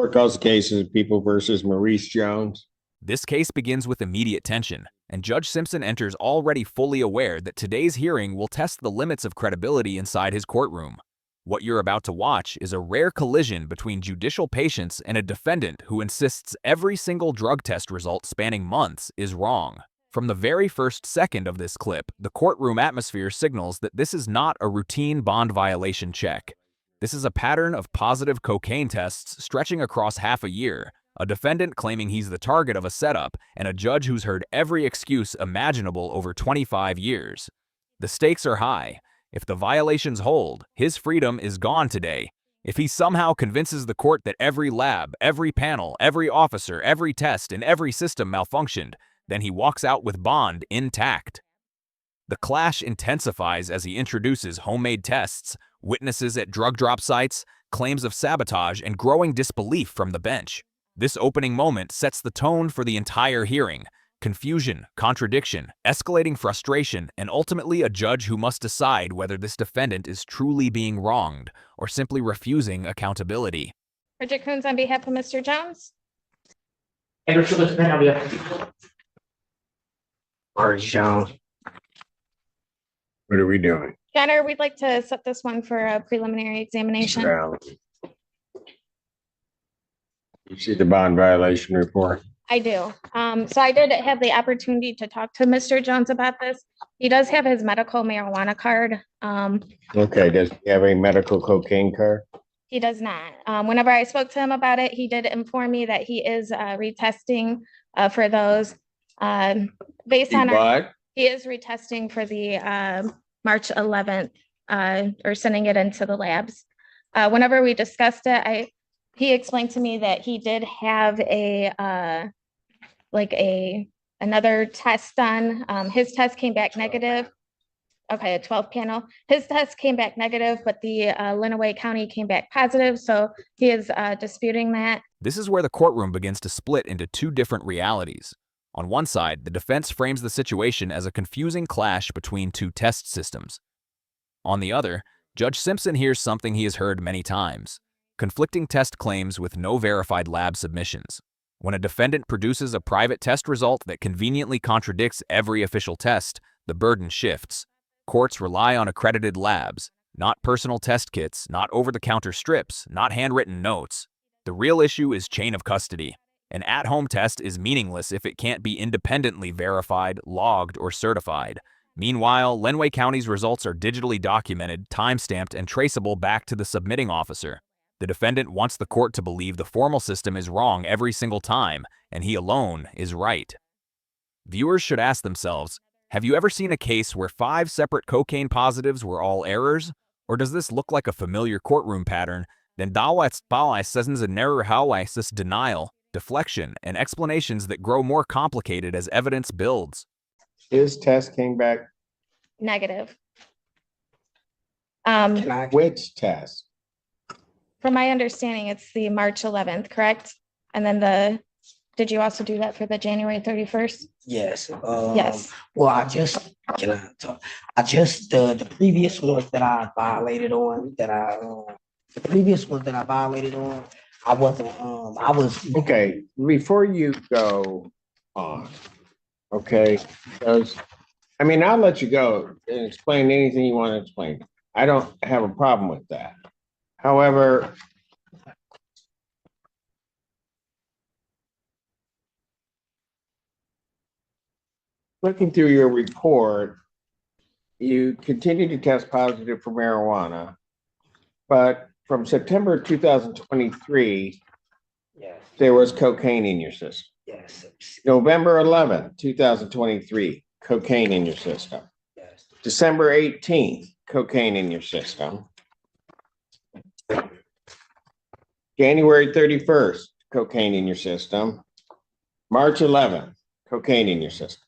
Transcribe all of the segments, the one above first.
Court calls the case of People versus Maurice Jones. This case begins with immediate tension, and Judge Simpson enters already fully aware that today's hearing will test the limits of credibility inside his courtroom. What you're about to watch is a rare collision between judicial patience and a defendant who insists every single drug test result spanning months is wrong. From the very first second of this clip, the courtroom atmosphere signals that this is not a routine bond violation check. This is a pattern of positive cocaine tests stretching across half a year, a defendant claiming he's the target of a setup, and a judge who's heard every excuse imaginable over 25 years. The stakes are high. If the violations hold, his freedom is gone today. If he somehow convinces the court that every lab, every panel, every officer, every test, and every system malfunctioned, then he walks out with bond intact. The clash intensifies as he introduces homemade tests, witnesses at drug drop sites, claims of sabotage, and growing disbelief from the bench. This opening moment sets the tone for the entire hearing. Confusion, contradiction, escalating frustration, and ultimately a judge who must decide whether this defendant is truly being wronged or simply refusing accountability. Bridget Coons on behalf of Mr. Jones. Maurice Jones. What are we doing? Jenner, we'd like to set this one for a preliminary examination. You see the bond violation report? I do. So I did have the opportunity to talk to Mr. Jones about this. He does have his medical marijuana card. Okay, does he have a medical cocaine card? He does not. Whenever I spoke to him about it, he did inform me that he is retesting for those. Based on he is retesting for the March 11th or sending it into the labs. Whenever we discussed it, he explained to me that he did have another test done. His test came back negative. Okay, a 12 panel. His test came back negative, but the Lenawee County came back positive. So he is disputing that. This is where the courtroom begins to split into two different realities. On one side, the defense frames the situation as a confusing clash between two test systems. On the other, Judge Simpson hears something he has heard many times: conflicting test claims with no verified lab submissions. When a defendant produces a private test result that conveniently contradicts every official test, the burden shifts. Courts rely on accredited labs, not personal test kits, not over-the-counter strips, not handwritten notes. The real issue is chain of custody. An at-home test is meaningless if it can't be independently verified, logged, or certified. Meanwhile, Lenawee County's results are digitally documented, time-stamped, and traceable back to the submitting officer. The defendant wants the court to believe the formal system is wrong every single time, and he alone is right. Viewers should ask themselves, have you ever seen a case where 5 separate cocaine positives were all errors? Or does this look like a familiar courtroom pattern? Then dawats says an error hawaisis denial, deflection, and explanations that grow more complicated as evidence builds. His test came back Negative. which test? From my understanding, it's the March 11th, correct? And then did you also do that for the January 31st? Yes. Yes. Well, the previous ones that I violated on, I was Okay, before you go on, okay, I'll let you go and explain anything you want to explain. I don't have a problem with that. However, looking through your report, you continue to test positive for marijuana, but from September 2023, yes, there was cocaine in your system. yes, November 11th, 2023, cocaine in your system. yes, December 18th, cocaine in your system. January 31st, cocaine in your system. March 11th, cocaine in your system.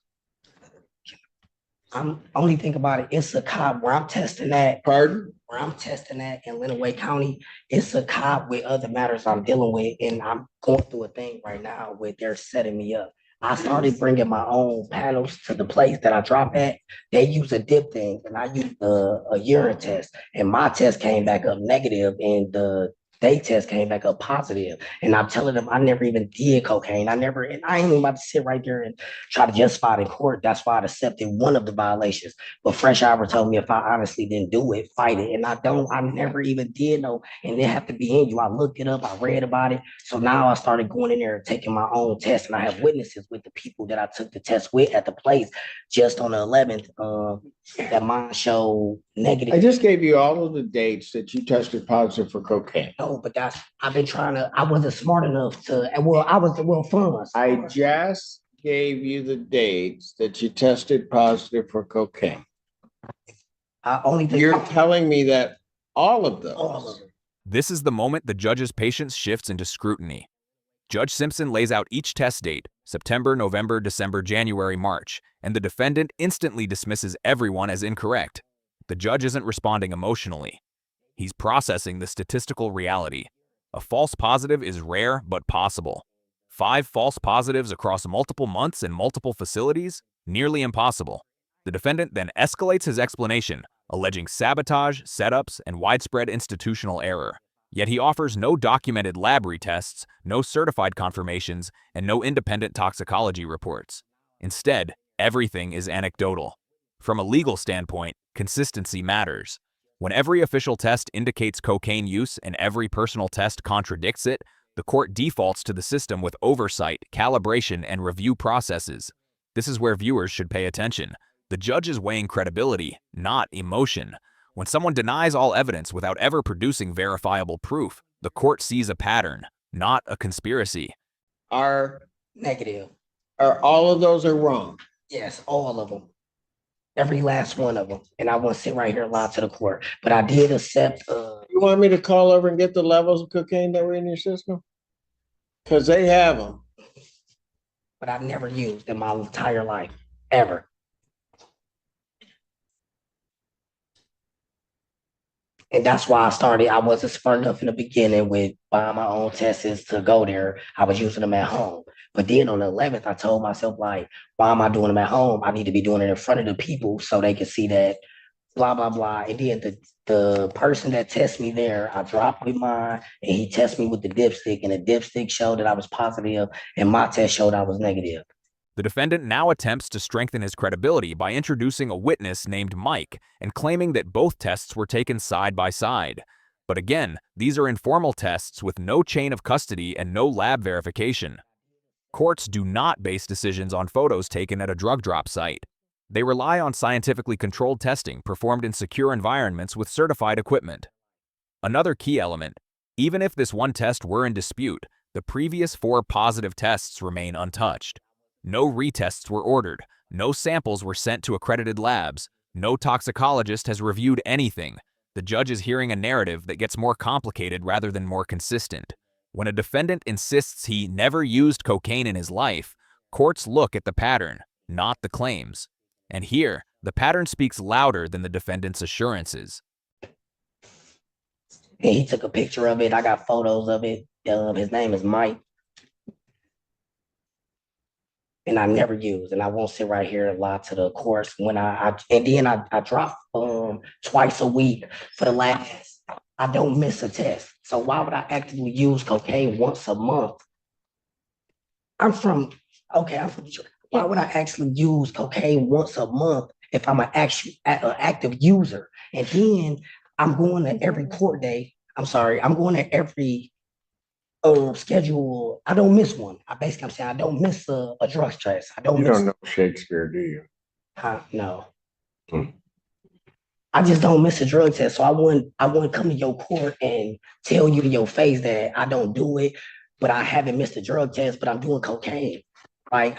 I'm only think about it. It's a cop where I'm testing that. Pardon? Where I'm testing that in Lenawee County. It's a cop with other matters I'm dealing with, and I'm going through a thing right now where they're setting me up. I started bringing my own panels to the place that I drop at. They use a dip thing, and I use a urine test, and my test came back up negative, and the they test came back up positive. And I'm telling them I never even did cocaine. And I ain't even about to sit right there and try to justify it in court. That's why I accepted one of the violations. But Fresh Hour told me if I honestly didn't do it, fight it. And I never even did know. And it have to be in you. I looked it up, I read about it. So now I started going in there and taking my own test. And I have witnesses with the people that I took the test with at the place just on the 11th. That mine showed negative. I just gave you all of the dates that you tested positive for cocaine. No, but I wasn't smart enough to, well, funds. I just gave you the dates that you tested positive for cocaine. You're telling me that all of those. This is the moment the judge's patience shifts into scrutiny. Judge Simpson lays out each test date, September, November, December, January, March, and the defendant instantly dismisses everyone as incorrect. The judge isn't responding emotionally. He's processing the statistical reality. A false positive is rare but possible. 5 false positives across multiple months and multiple facilities? Nearly impossible. The defendant then escalates his explanation, alleging sabotage, setups, and widespread institutional error. Yet he offers no documented lab retests, no certified confirmations, and no independent toxicology reports. Instead, everything is anecdotal. From a legal standpoint, consistency matters. When every official test indicates cocaine use and every personal test contradicts it, the court defaults to the system with oversight, calibration, and review processes. This is where viewers should pay attention. The judge is weighing credibility, not emotion. When someone denies all evidence without ever producing verifiable proof, the court sees a pattern, not a conspiracy. Are negative. All of those are wrong? Yes, all of them. Every last one of them. And I won't sit right here and lie to the court. But I did accept. You want me to call over and get the levels of cocaine that were in your system? Because they have them. But I've never used in my entire life, ever. And that's why I wasn't smart enough in the beginning with buying my own tests to go there. I was using them at home. But then on the 11th, I told myself, like, why am I doing them at home? I need to be doing it in front of the people so they can see that, blah, blah, blah. And then the person that tests me there, I dropped with mine, and he tested me with the dipstick, and the dipstick showed that I was positive, and my test showed I was negative. The defendant now attempts to strengthen his credibility by introducing a witness named Mike and claiming that both tests were taken side by side. But again, these are informal tests with no chain of custody and no lab verification. Courts do not base decisions on photos taken at a drug drop site. They rely on scientifically controlled testing performed in secure environments with certified equipment. Another key element, even if this one test were in dispute, the previous 4 positive tests remain untouched. No retests were ordered, no samples were sent to accredited labs, no toxicologist has reviewed anything. The judge is hearing a narrative that gets more complicated rather than more consistent. When a defendant insists he never used cocaine in his life, courts look at the pattern, not the claims. And here, the pattern speaks louder than the defendant's assurances. And he took a picture of it. I got photos of it. His name is Mike. And I never used, and I won't sit right here and lie to the courts. When I drop twice a week for the last. I don't miss a test. So why would I actively use cocaine once a month? I'm from Detroit. Why would I actually use cocaine once a month if I'm an active user? And then I'm going to every court day. I'm going to every schedule. I don't miss one. I'm saying I don't miss a drug test. You don't know Shakespeare, do you? No. I just don't miss a drug test. So I wouldn't come to your court and tell you to your face that I don't do it, but I haven't missed a drug test, but I'm doing cocaine. Like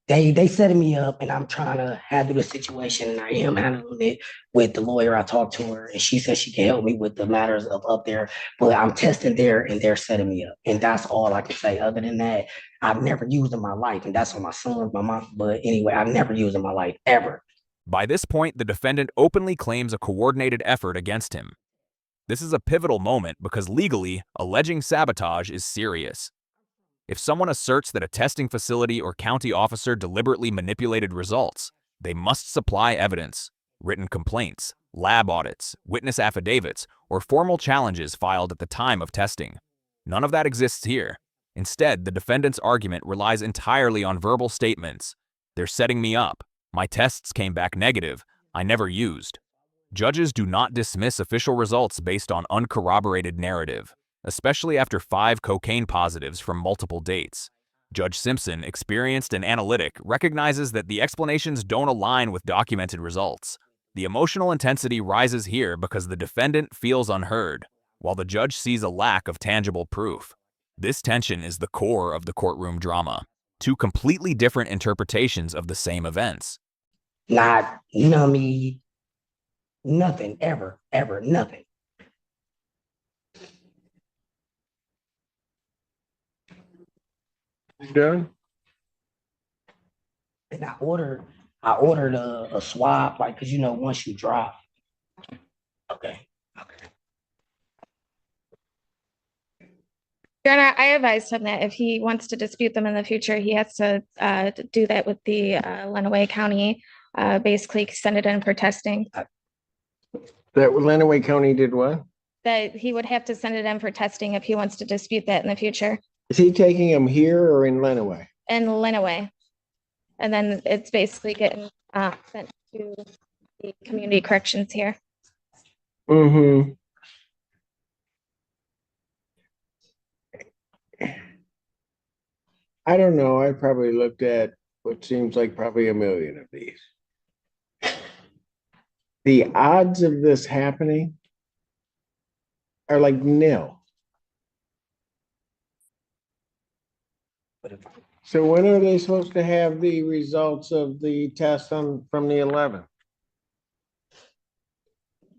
they setting me up, and I'm trying to handle the situation, and I am handling it with the lawyer. I talked to her, and she said she can help me with the matters of up there, but I'm testing there, and they're setting me up, and that's all I can say. Other than that, I've never used in my life, and that's on my son, my mom. But anyway, I've never used in my life ever. By this point, the defendant openly claims a coordinated effort against him. This is a pivotal moment because legally, alleging sabotage is serious. If someone asserts that a testing facility or county officer deliberately manipulated results, they must supply evidence, written complaints, lab audits, witness affidavits, or formal challenges filed at the time of testing. None of that exists here. Instead, the defendant's argument relies entirely on verbal statements. They're setting me up. My tests came back negative. I never used. Judges do not dismiss official results based on uncorroborated narrative, especially after 5 cocaine positives from multiple dates. Judge Simpson, experienced and analytic, recognizes that the explanations don't align with documented results. The emotional intensity rises here because the defendant feels unheard, while the judge sees a lack of tangible proof. This tension is the core of the courtroom drama. 2 completely different interpretations of the same events. Not, you know me, nothing, ever, nothing. You done? And I ordered a swab, like, cause you know, once you drop. Okay. Your Honor, I advised him that if he wants to dispute them in the future, he has to do that with the Lenawee County, basically send it in for testing. That Lenawee County did what? That he would have to send it in for testing if he wants to dispute that in the future. Is he taking them here or in Lenawee? In Lenawee. And then it's basically getting sent to the community corrections here. Mm-hmm. I don't know. I probably looked at what seems like probably 1 million of these. The odds of this happening are like nil. So when are they supposed to have the results of the test from the 11th?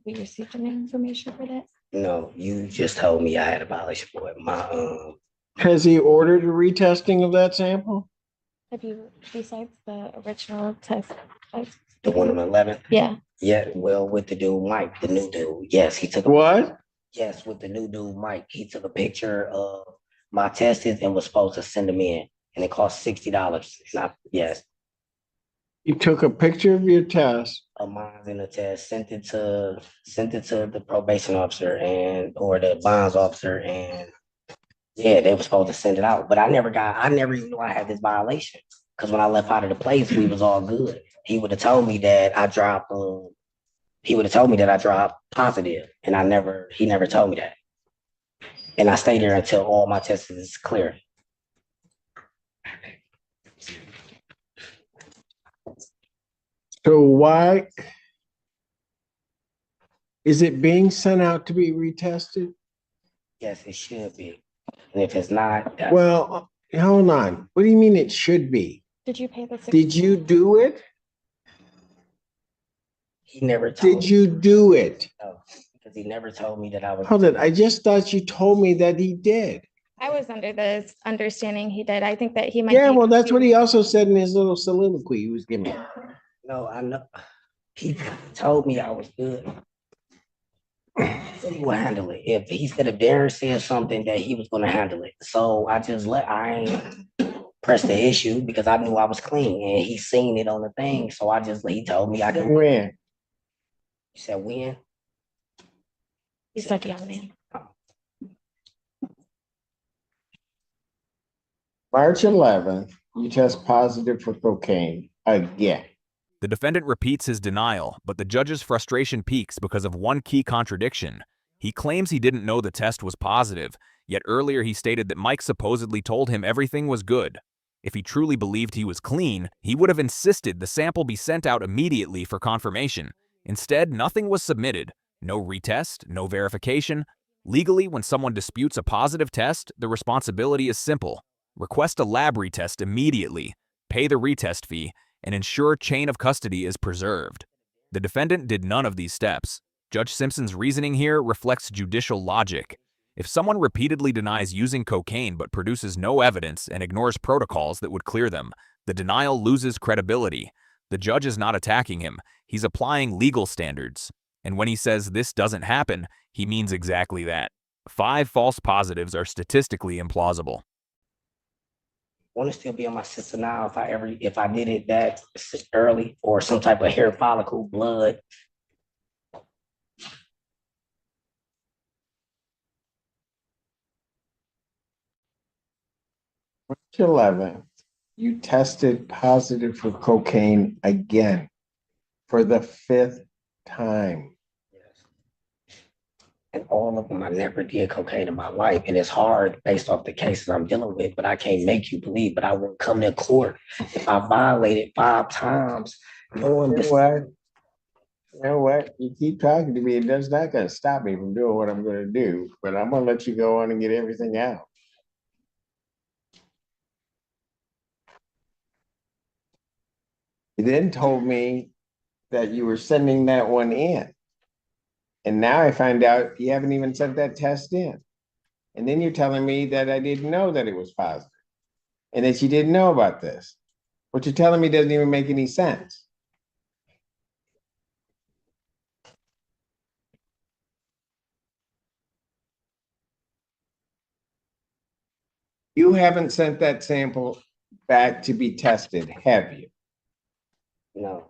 We received any information for that? No, you just told me I had a violation for it. Has he ordered a retesting of that sample? Have you, besides the original test? The one on the 11th? Yeah. Yeah, well, with the dude, Mike, the new dude. Yes, he took What? Yes, with the new dude, Mike. He took a picture of my tests and was supposed to send them in. And it cost $60. Yes. You took a picture of your test. Of mine in the test, sent it to the probation officer or the bonds officer, and yeah, they were supposed to send it out. But I never even knew I had this violation. Because when I left out of the place, we was all good. He would have told me that I dropped positive, and he never told me that. And I stayed there until all my tests is clear. So why is it being sent out to be retested? Yes, it should be. And if it's not, well, hold on. What do you mean it should be? Did you pay the $60? Did you do it? He never told me. Did you do it? No, because he never told me that I was. Hold it. I just thought you told me that he did. I was under the understanding he did. I think that he might. Yeah, well, that's what he also said in his little soliloquy he was giving. No, I know. He told me I was good. He said he would handle it. If Darren said something, that he was going to handle it. So I ain't press the issue because I knew I was clean, and he seen it on the thing. So he told me I didn't. When? He said when? He said young man. March 11th, you test positive for cocaine again. The defendant repeats his denial, but the judge's frustration peaks because of one key contradiction. He claims he didn't know the test was positive, yet earlier he stated that Mike supposedly told him everything was good. If he truly believed he was clean, he would have insisted the sample be sent out immediately for confirmation. Instead, nothing was submitted. No retest, no verification. Legally, when someone disputes a positive test, the responsibility is simple. Request a lab retest immediately, pay the retest fee, and ensure chain of custody is preserved. The defendant did none of these steps. Judge Simpson's reasoning here reflects judicial logic. If someone repeatedly denies using cocaine but produces no evidence and ignores protocols that would clear them, the denial loses credibility. The judge is not attacking him, he's applying legal standards. And when he says this doesn't happen, he means exactly that. 5 false positives are statistically implausible. Want to still be on my system now if I did it that early, or some type of hair follicle blood. March 11th, you tested positive for cocaine again for the 5th time. Yes. And all of them, I never did cocaine in my life. And it's hard based off the cases I'm dealing with, but I can't make you believe, but I won't come to court if I violated 5 times. Knowing You know this, what? You know what? You keep talking to me. It does not going to stop me from doing what I'm going to do, but I'm going to let you go on and get everything out. You then told me that you were sending that one in. And now I find out you haven't even sent that test in. And then you're telling me that I didn't know that it was positive and that you didn't know about this. What you're telling me doesn't even make any sense. You haven't sent that sample back to be tested, have you? no,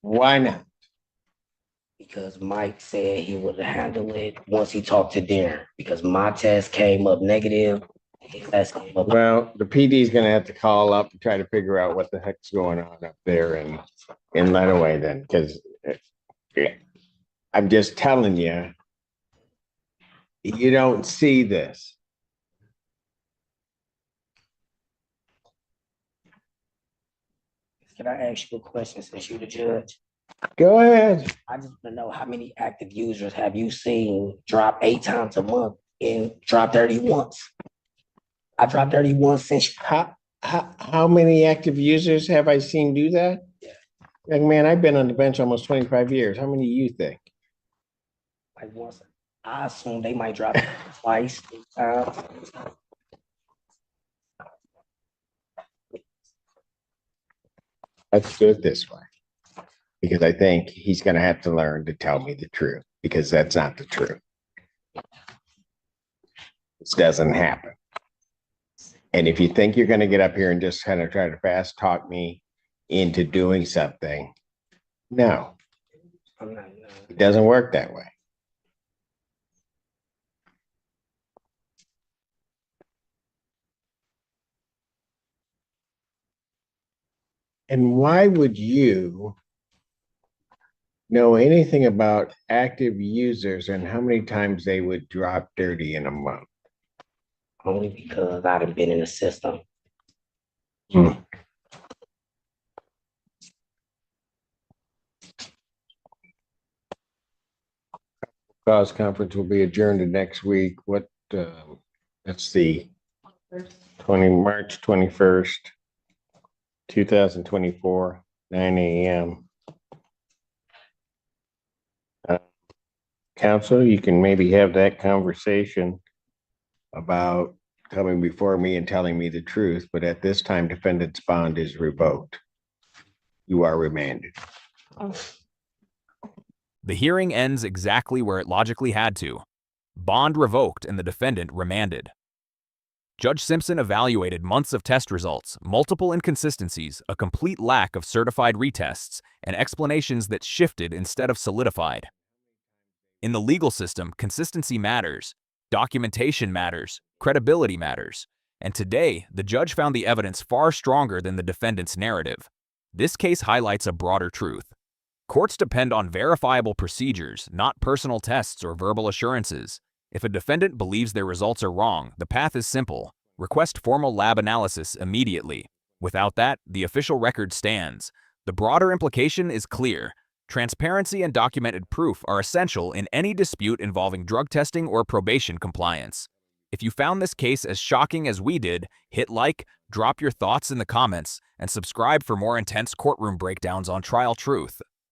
Why not? because Mike said he would handle it once he talked to Darren, because my test came up negative. His test came up. Well, the PD is going to have to call up and try to figure out what the heck's going on up there in Letaway then, because I'm just telling you, you don't see this. Can I ask you a question since you're the judge? Go ahead. I just want to know how many active users have you seen drop 8 times a month and drop 30 once? I dropped 30 once since. How many active users have I seen do that? Yeah. Like, man, I've been on the bench almost 25 years. How many do you think? Like once. I assume they might drop it twice, 3 times. Let's do it this way. Because I think he's going to have to learn to tell me the truth, because that's not the truth. This doesn't happen. And if you think you're going to get up here and just kind of try to fast talk me into doing something, no, I'm not, it doesn't work that way. And why would you know anything about active users and how many times they would drop 30 in a month? only because I've been in the system. Cause conference will be adjourned to next week. What, let's see, March 21st, 2024, 9 a.m. Council, you can maybe have that conversation about coming before me and telling me the truth, but at this time, defendant's bond is revoked. You are remanded. The hearing ends exactly where it logically had to. Bond revoked and the defendant remanded. Judge Simpson evaluated months of test results, multiple inconsistencies, a complete lack of certified retests, and explanations that shifted instead of solidified. In the legal system, consistency matters, documentation matters, credibility matters, and today, the judge found the evidence far stronger than the defendant's narrative. This case highlights a broader truth. Courts depend on verifiable procedures, not personal tests or verbal assurances. If a defendant believes their results are wrong, the path is simple. Request formal lab analysis immediately. Without that, the official record stands. The broader implication is clear. Transparency and documented proof are essential in any dispute involving drug testing or probation compliance. If you found this case as shocking as we did, hit like, drop your thoughts in the comments, and subscribe for more intense courtroom breakdowns on Trial Truth.